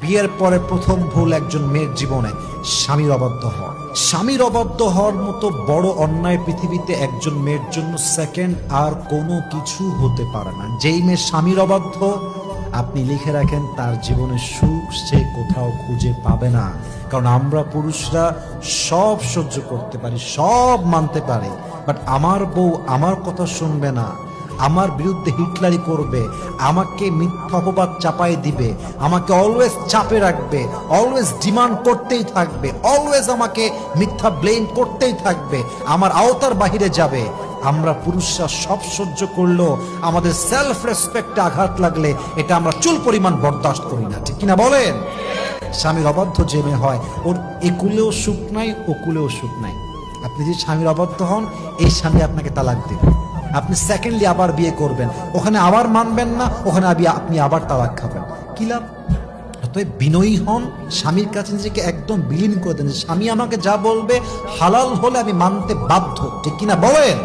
বিয়ের পরে প্রথম ভুল একজন মেয়ের জীবনে স্বামীর অবাধ্য হওয়া। স্বামীর অবাধ্য হওয়ার মতো বড় অন্যায় পৃথিবীতে একজন মেয়ের জন্য সেকেন্ড আর কোনো কিছু হতে পারে না। যেই মেয়ে স্বামীর অবাধ্য, আপনি লিখে রাখেন তার জীবনে সুখ সে কোথাও খুঁজে পাবে না। কারণ আমরা পুরুষরা সব সহ্য করতে পারি, সব মানতে পারি, বাট আমার বউ আমার কথা শুনবে না, আমার বিরুদ্ধে হিটলারি করবে, আমাকে মিথ্যা অপবাদ চাপাই দিবে, আমাকে অলওয়েজ চাপে রাখবে, অলওয়েজ ডিমান্ড করতেই থাকবে, অলওয়েজ আমাকে মিথ্যা ব্লেম করতেই থাকবে, আমার আওতার বাহিরে যাবে। আমরা পুরুষরা সব সহ্য করলেও আমাদের সেলফ রেসপেক্টে আঘাত লাগলে এটা আমরা চুল পরিমাণ বরদাস্ত করি না, ঠিক কিনা বলেন? স্বামীর অবাধ্য যে মেয়ে হয়, ওর একুলেও সুখ নাই, ওকুলেও সুখ নাই। আপনি যদি স্বামীর অবাধ্য হন, এই স্বামী আপনাকে তালাক দেবে। আপনি সেকেন্ডলি আবার বিয়ে করবেন, ওখানে আবার মানবেন না, ওখানে আপনি আবার তালাক খাবেন, কি লাভ? অতএব বিনয়ী হন, স্বামীর কাছে নিজেকে একদম বিলীন করে দেন। স্বামী আমাকে যা বলবে হালাল হলে আমি মানতে বাধ্য, ঠিক কিনা বলেন?